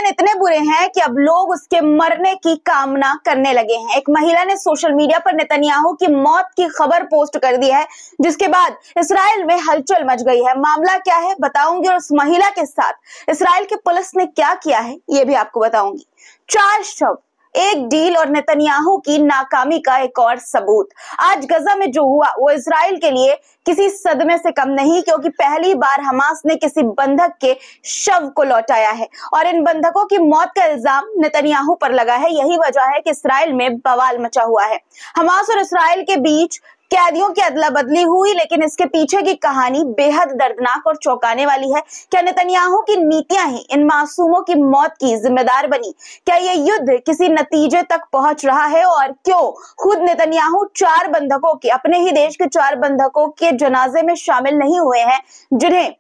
हालात इतने बुरे हैं कि अब लोग उसके मरने की कामना करने लगे हैं। एक महिला ने सोशल मीडिया पर नेतन्याहू की मौत की खबर पोस्ट कर दी है, जिसके बाद इस्राइल में हलचल मच गई है। मामला क्या है बताऊंगी, और उस महिला के साथ इस्राइल की पुलिस ने क्या किया है ये भी आपको बताऊंगी। 4 शव, एक डील और नेतन्याहू की नाकामी का एक और सबूत। आज गजा में जो हुआ वो इजराइल के लिए किसी सदमे से कम नहीं, क्योंकि पहली बार हमास ने किसी बंधक के शव को लौटाया है और इन बंधकों की मौत का इल्जाम नेतन्याहू पर लगा है। यही वजह है कि इस्राइल में बवाल मचा हुआ है। हमास और इस्राइल के बीच कैदियों की अदला बदली हुई, लेकिन इसके पीछे की कहानी बेहद दर्दनाक और चौंकाने वाली है। क्या नेतन्याहू की नीतियां ही इन मासूमों की मौत की जिम्मेदार बनी? क्या ये युद्ध किसी नतीजे तक पहुंच रहा है? और क्यों खुद नेतन्याहू 4 बंधकों के, अपने ही देश के 4 बंधकों के जनाजे में शामिल नहीं हुए हैं, जिन्हें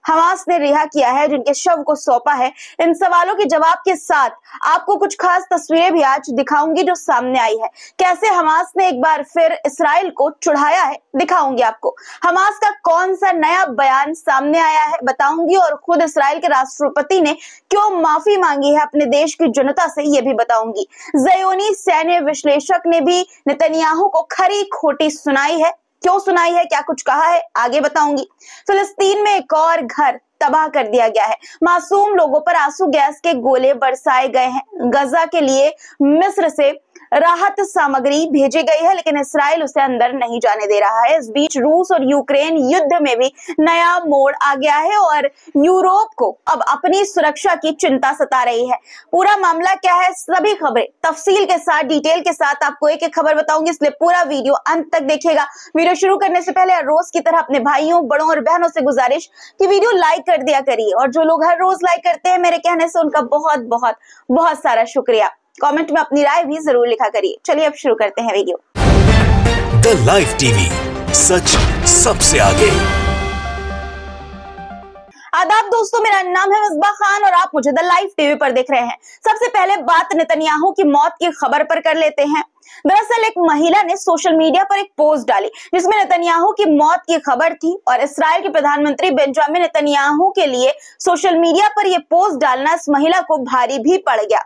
हमास ने रिहा किया है, जिनके शव को सौंपा है? इन सवालों के जवाब के साथ आपको कुछ खास तस्वीरें भी आज दिखाऊंगी जो सामने आई है। कैसे हमास ने एक बार फिर इस्राइल को चिढ़ाया है दिखाऊंगी आपको। हमास का कौन सा नया बयान सामने आया है बताऊंगी, और खुद इस्राइल के राष्ट्रपति ने क्यों माफी मांगी है अपने देश की जनता से ये भी बताऊंगी। ज़योनी सैन्य विश्लेषक ने भी नेतन्याहू को खरी खोटी सुनाई है। क्यों सुनाई है, क्या कुछ कहा है, आगे बताऊंगी। फिलिस्तीन में एक और घर तबाह कर दिया गया है। मासूम लोगों पर आंसू गैस के गोले बरसाए गए हैं। गजा के लिए मिस्र से राहत सामग्री भेजी गई है, लेकिन इस्राइल उसे अंदर नहीं जाने दे रहा है। इस बीच रूस और यूक्रेन युद्ध में भी नया मोड़ आ गया है और यूरोप को अब अपनी सुरक्षा की चिंता सता रही है। पूरा मामला क्या है, सभी खबरें तफसील के साथ, डिटेल के साथ आपको एक एक खबर बताऊंगी, इसलिए पूरा वीडियो अंत तक देखिएगा। वीडियो शुरू करने से पहले रोज की तरह अपने भाइयों, बड़ों और बहनों से गुजारिश कि वीडियो लाइक कर दिया करिए, और जो लोग हर रोज लाइक करते हैं मेरे कहने से उनका बहुत बहुत बहुत सारा शुक्रिया। कमेंट में अपनी राय भी जरूर लिखा करिए। चलिए अब शुरू करते हैं वीडियो। द लाइव टीवी, सच सबसे आगे। आदाब दोस्तों, मेरा नाम है मिसबा खान और आप मुझे द लाइव टीवी पर देख रहे हैं। सबसे पहले बात नेतन्याहू की मौत की खबर पर कर लेते हैं। दरअसल एक महिला ने सोशल मीडिया पर एक पोस्ट डाली जिसमें नेतन्याहू की मौत की खबर थी, और इस्राइल के प्रधानमंत्री बेंजामिन नेतन्याहू के लिए सोशल मीडिया पर यह पोस्ट डालना इस महिला को भारी भी पड़ गया।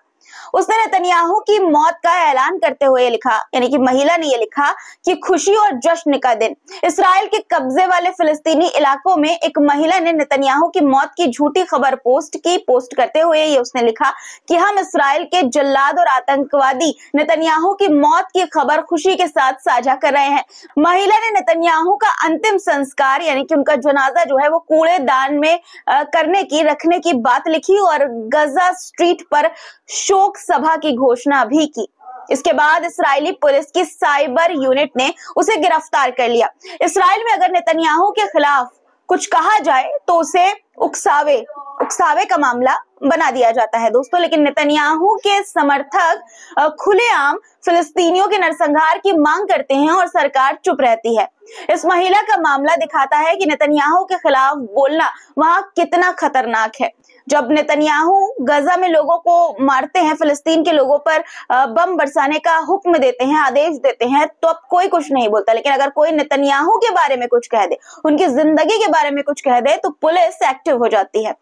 उसने नेतन्याहू की मौत का ऐलान करते हुए लिखा, यानी कि महिला ने यह लिखा कि खुशी और जश्न का दिन। इस्राइल के कब्जे वाले फिलिस्तीनी इलाकों में एक महिला ने नेतन्याहू की मौत की झूठी खबर पोस्ट की। पोस्ट करते हुए ये उसने लिखा कि हम इस्राइल के जल्लाद और आतंकवादी नेतन्याहू की मौत की खबर खुशी के साथ साझा कर रहे हैं। महिला ने नेतन्याहू का अंतिम संस्कार, यानी कि उनका जनाजा जो है वो कूड़ेदान में रखने की बात लिखी और गजा स्ट्रीट पर शोक सभा की घोषणा भी की। इसके बाद इस्राइली पुलिस की साइबर यूनिट ने उसे गिरफ्तार कर लिया। इस्राइल में अगर नेतन्याहू के खिलाफ कुछ कहा जाए तो उसे उकसावे का मामला बना दिया जाता है दोस्तों, लेकिन नेतन्याहू के समर्थक खुलेआम फिलिस्तीनियों के नरसंहार की मांग करते हैं और सरकार चुप रहती है। इस महिला का मामला दिखाता है कि नेतन्याहू के खिलाफ बोलना वहां कितना खतरनाक है। जब नेतन्याहू गजा में लोगों को मारते हैं, फिलिस्तीन के लोगों पर बम बरसाने का हुक्म देते हैं, आदेश देते हैं, तो अब कोई कुछ नहीं बोलता। लेकिन अगर कोई नेतन्याहू के बारे में कुछ कह दे, उनकी जिंदगी के बारे में कुछ कह दे, तो पुलिस एक्टिव हो जाती है।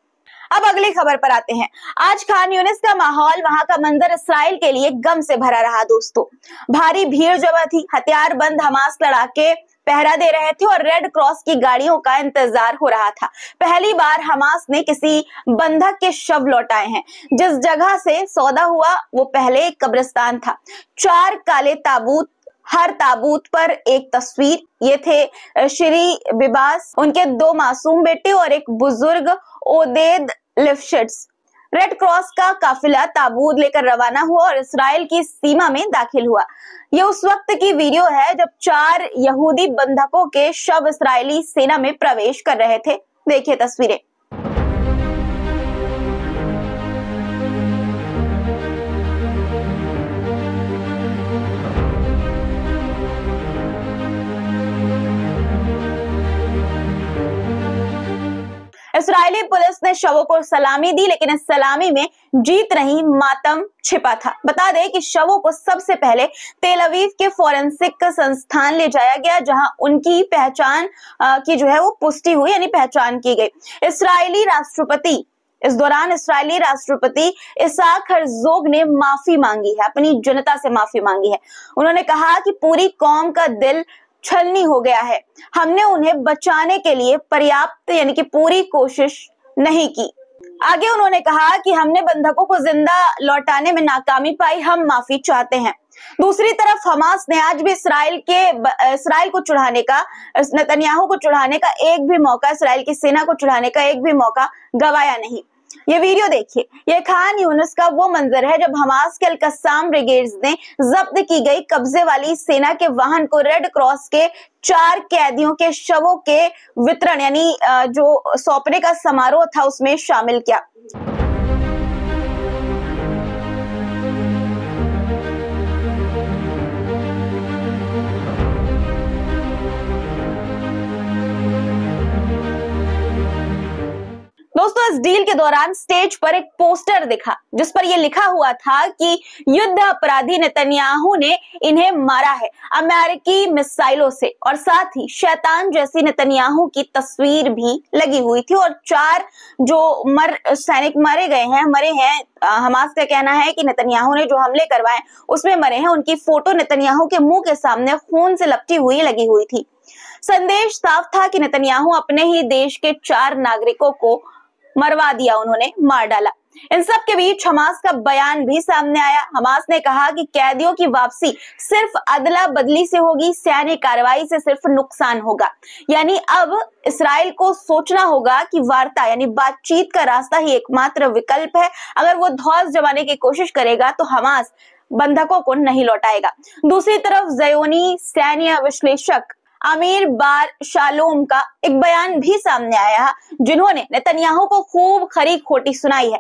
अब अगली खबर पर आते हैं। आज खान यूनिस का माहौल, वहां का मंजर इस्राइल के लिए गम से भरा रहा दोस्तों। भारी भीड़ जमा थी, हथियारबंद हमास लड़ाके पहरा दे रहे थे और रेड क्रॉस की गाड़ियों का इंतजार हो रहा था। पहली बार हमास ने किसी बंधक के शव लौटाए हैं। जिस जगह से सौदा हुआ वो पहले एक कब्रिस्तान था। 4 काले ताबूत, हर ताबूत पर एक तस्वीर। ये थे श्री बिबास, उनके 2 मासूम बेटे और एक बुजुर्ग ओदेद लिफ्शिट्स। रेड क्रॉस का काफिला ताबूत लेकर रवाना हुआ और इस्राइल की सीमा में दाखिल हुआ। ये उस वक्त की वीडियो है जब 4 यहूदी बंधकों के शव इस्राइली सेना में प्रवेश कर रहे थे। देखिए तस्वीरें। इस्राइली पुलिस ने शवों को सलामी दी, लेकिन इस सलामी में जीत नहीं, मातम छिपा था। बता दें कि शवों को सबसे पहले तेल अवीव के फोरेंसिक संस्थान ले जाया गया, जहां उनकी पहचान की जो है वो पुष्टि हुई, यानी पहचान की गई। इस्राइली राष्ट्रपति इस दौरान इस्राएली राष्ट्रपति इसाक हर्जोग ने माफी मांगी है, अपनी जनता से माफी मांगी है। उन्होंने कहा कि पूरी कौम का दिल छलनी हो गया है, हमने उन्हें बचाने के लिए पर्याप्त यानी कि पूरी कोशिश नहीं की। आगे उन्होंने कहा कि हमने बंधकों को जिंदा लौटाने में नाकामी पाई, हम माफी चाहते हैं। दूसरी तरफ हमास ने आज भी इस्राइल को चढ़ाने का, नेतन्याहू को चढ़ाने का एक भी मौका, इस्राइल की सेना को चढ़ाने का एक भी मौका गवाया नहीं। ये वीडियो देखिए, ये खान यूनिस का वो मंजर है जब हमास के अल-कस्साम ब्रिगेड्स ने जब्त की गई कब्जे वाली सेना के वाहन को रेड क्रॉस के 4 कैदियों के शवों के वितरण यानी जो सौंपने का समारोह था उसमें शामिल किया। दोस्तों, इस डील के दौरान स्टेज पर एक पोस्टर दिखा जिस पर यह लिखा हुआ था कि युद्ध अपराधी नेतन्याहू ने इन्हें मारा है अमेरिकी मिसाइलों से, और साथ ही शैतान जैसी नेतन्याहू की तस्वीर भी लगी हुई थी। और 4 जो सैनिक मरे हैं। हमास का कहना है कि नेतन्याहू ने जो हमले करवाए उसमें मरे हैं। उनकी फोटो नेतन्याहू के मुंह के सामने खून से लपटी हुई लगी हुई थी। संदेश साफ था कि नेतन्याहू अपने ही देश के 4 नागरिकों को मरवा दिया, उन्होंने मार डाला। इन सब के बीच हमास का बयान भी सामने आया। हमास ने कहा कि कैदियों की वापसी सिर्फ अदला बदली से होगी, सैन्य कार्रवाई से सिर्फ नुकसान होगा। यानी अब इस्राइल को सोचना होगा कि वार्ता यानी बातचीत का रास्ता ही एकमात्र विकल्प है। अगर वो धौंस जमाने की कोशिश करेगा तो हमास बंधकों को नहीं लौटाएगा। दूसरी तरफ ज़योनी सैन्य विश्लेषक अमीर बार शालोम का एक बयान भी सामने आया, जिन्होंने नेतन्याहू को खूब खरी खोटी सुनाई है।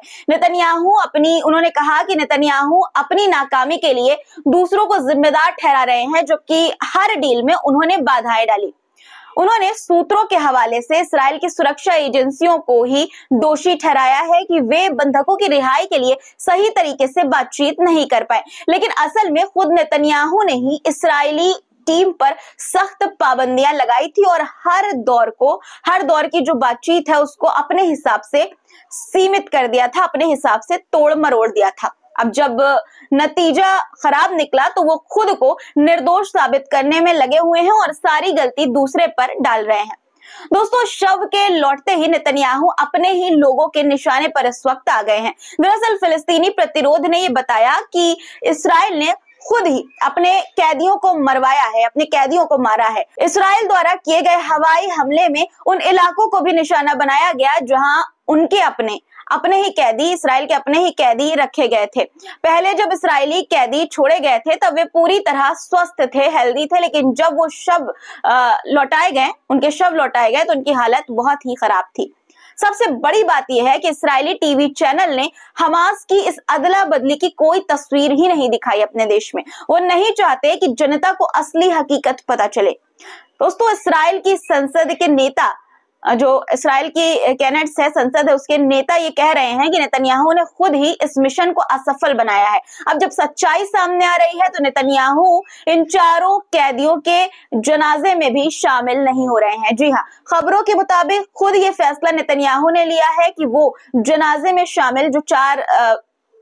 उन्होंने कहा कि नेतन्याहू अपनी नाकामी के लिए दूसरों को जिम्मेदार ठहरा रहे हैं, जबकि हर डील में उन्होंने बाधाएं डाली। उन्होंने सूत्रों के हवाले से इस्राइल की सुरक्षा एजेंसियों को ही दोषी ठहराया है कि वे बंधकों की रिहाई के लिए सही तरीके से बातचीत नहीं कर पाए, लेकिन असल में खुद नेतन्याहू ने ही इस्राइली टीम पर सख्त पाबंदियां लगाई थी और हर दौर की जो बातचीत है उसको अपने हिसाब से सीमित कर दिया था, अपने हिसाब से तोड़ मरोड़ दिया था। अब जब नतीजा खराब निकला तो वो खुद को निर्दोष साबित करने में लगे हुए हैं और सारी गलती दूसरे पर डाल रहे हैं। दोस्तों, शव के लौटते ही नेतन्याहू अपने ही लोगों के निशाने पर इस वक्त आ गए हैं। दरअसल फिलिस्तीनी प्रतिरोध ने ये बताया कि इस्राइल ने खुद ही अपने कैदियों को मरवाया है, अपने कैदियों को मारा है। इस्राइल द्वारा किए गए हवाई हमले में उन इलाकों को भी निशाना बनाया गया जहां उनके अपने ही कैदी, इस्राइल के अपने ही कैदी रखे गए थे। पहले जब इस्राएली कैदी छोड़े गए थे तब वे पूरी तरह स्वस्थ थे, हेल्दी थे, लेकिन जब वो उनके शव लौटाए गए तो उनकी हालत बहुत ही खराब थी। सबसे बड़ी बात यह है कि इस्राएली टीवी चैनल ने हमास की इस अदला बदली की कोई तस्वीर ही नहीं दिखाई अपने देश में। वो नहीं चाहते कि जनता को असली हकीकत पता चले। दोस्तों, इस्राएल की संसद के नेता, जो इस्राएल की कैनेट्स है, संसद है, उसके नेता ये कह रहे हैं कि नेतन्याहू ने खुद ही इस मिशन को असफल बनाया है। अब जब सच्चाई सामने आ रही है तो नेतन्याहू इन 4 कैदियों के जनाजे में भी शामिल नहीं हो रहे हैं। जी हाँ, खबरों के मुताबिक खुद ये फैसला नेतन्याहू ने लिया है कि वो जनाजे में शामिल जो 4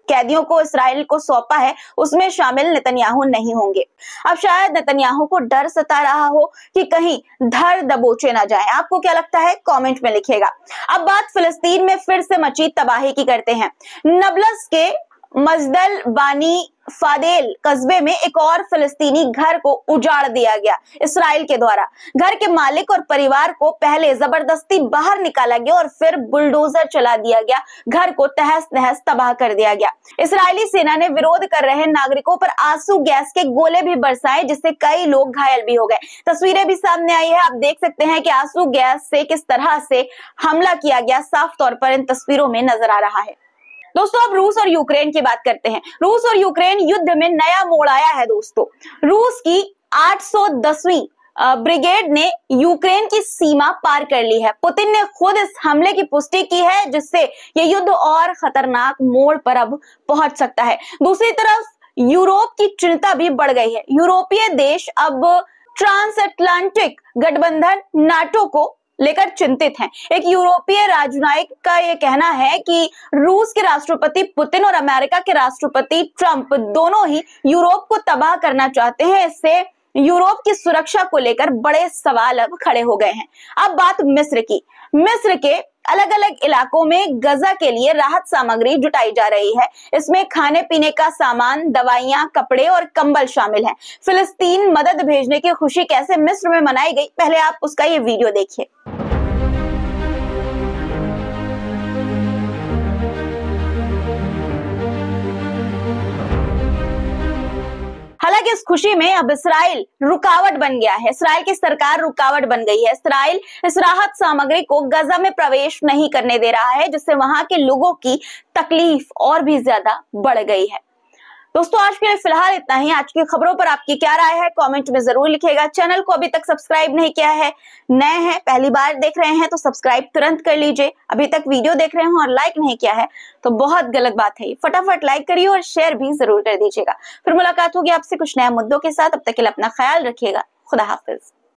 कैदियों को इस्राइल को सौंपा है उसमें शामिल नेतन्याहू नहीं होंगे। अब शायद नेतन्याहू को डर सता रहा हो कि कहीं धर दबोचे ना जाए। आपको क्या लगता है? कमेंट में लिखिएगा। अब बात फिलिस्तीन में फिर से मची तबाही की करते हैं। नबलस के मजदल बानी फादेल कस्बे में एक और फिलिस्तीनी घर को उजाड़ दिया गया इस्राइल के द्वारा। घर के मालिक और परिवार को पहले जबरदस्ती बाहर निकाला गया और फिर बुलडोजर चला दिया गया, घर को तहस नहस तबाह कर दिया गया। इस्राएली सेना ने विरोध कर रहे नागरिकों पर आंसू गैस के गोले भी बरसाए, जिससे कई लोग घायल भी हो गए। तस्वीरें भी सामने आई है, आप देख सकते हैं कि आंसू गैस से किस तरह से हमला किया गया, साफ तौर पर इन तस्वीरों में नजर आ रहा है। दोस्तों, अब रूस और यूक्रेन की बात करते हैं। रूस और यूक्रेन युद्ध में नया मोड़ आया है। दोस्तों, रूस की 810वीं ब्रिगेड ने यूक्रेन की सीमा पार कर ली है। पुतिन ने खुद इस हमले की पुष्टि की है, जिससे ये युद्ध और खतरनाक मोड़ पर अब पहुंच सकता है। दूसरी तरफ यूरोप की चिंता भी बढ़ गई है। यूरोपीय देश अब ट्रांस अटलांटिक गठबंधन नाटो को लेकर चिंतित हैं। एक यूरोपीय राजनयिक का यह कहना है कि रूस के राष्ट्रपति पुतिन और अमेरिका के राष्ट्रपति ट्रंप दोनों ही यूरोप को तबाह करना चाहते हैं। इससे यूरोप की सुरक्षा को लेकर बड़े सवाल अब खड़े हो गए हैं। अब बात मिस्र की। मिस्र के अलग अलग इलाकों में गजा के लिए राहत सामग्री जुटाई जा रही है। इसमें खाने पीने का सामान, दवाइयां, कपड़े और कंबल शामिल हैं। फिलिस्तीन मदद भेजने की खुशी कैसे मिस्र में मनाई गई, पहले आप उसका ये वीडियो देखिए। हालांकि इस खुशी में अब इसराइल रुकावट बन गया है। इसराइल की सरकार रुकावट बन गई है। इसराइल इस राहत सामग्री को गजा में प्रवेश नहीं करने दे रहा है, जिससे वहां के लोगों की तकलीफ और भी ज्यादा बढ़ गई है। दोस्तों, आज के लिए फिलहाल इतना ही। आज की खबरों पर आपकी क्या राय है, कमेंट में जरूर लिखिएगा। चैनल को अभी तक सब्सक्राइब नहीं किया है, नए हैं, पहली बार देख रहे हैं तो सब्सक्राइब तुरंत कर लीजिए। अभी तक वीडियो देख रहे हैं और लाइक नहीं किया है तो बहुत गलत बात है। फटाफट लाइक करिए और शेयर भी जरूर कर दीजिएगा। फिर मुलाकात होगी आपसे कुछ नए मुद्दों के साथ। अब तक के लिए अपना ख्याल रखिएगा। खुदा हाफिज।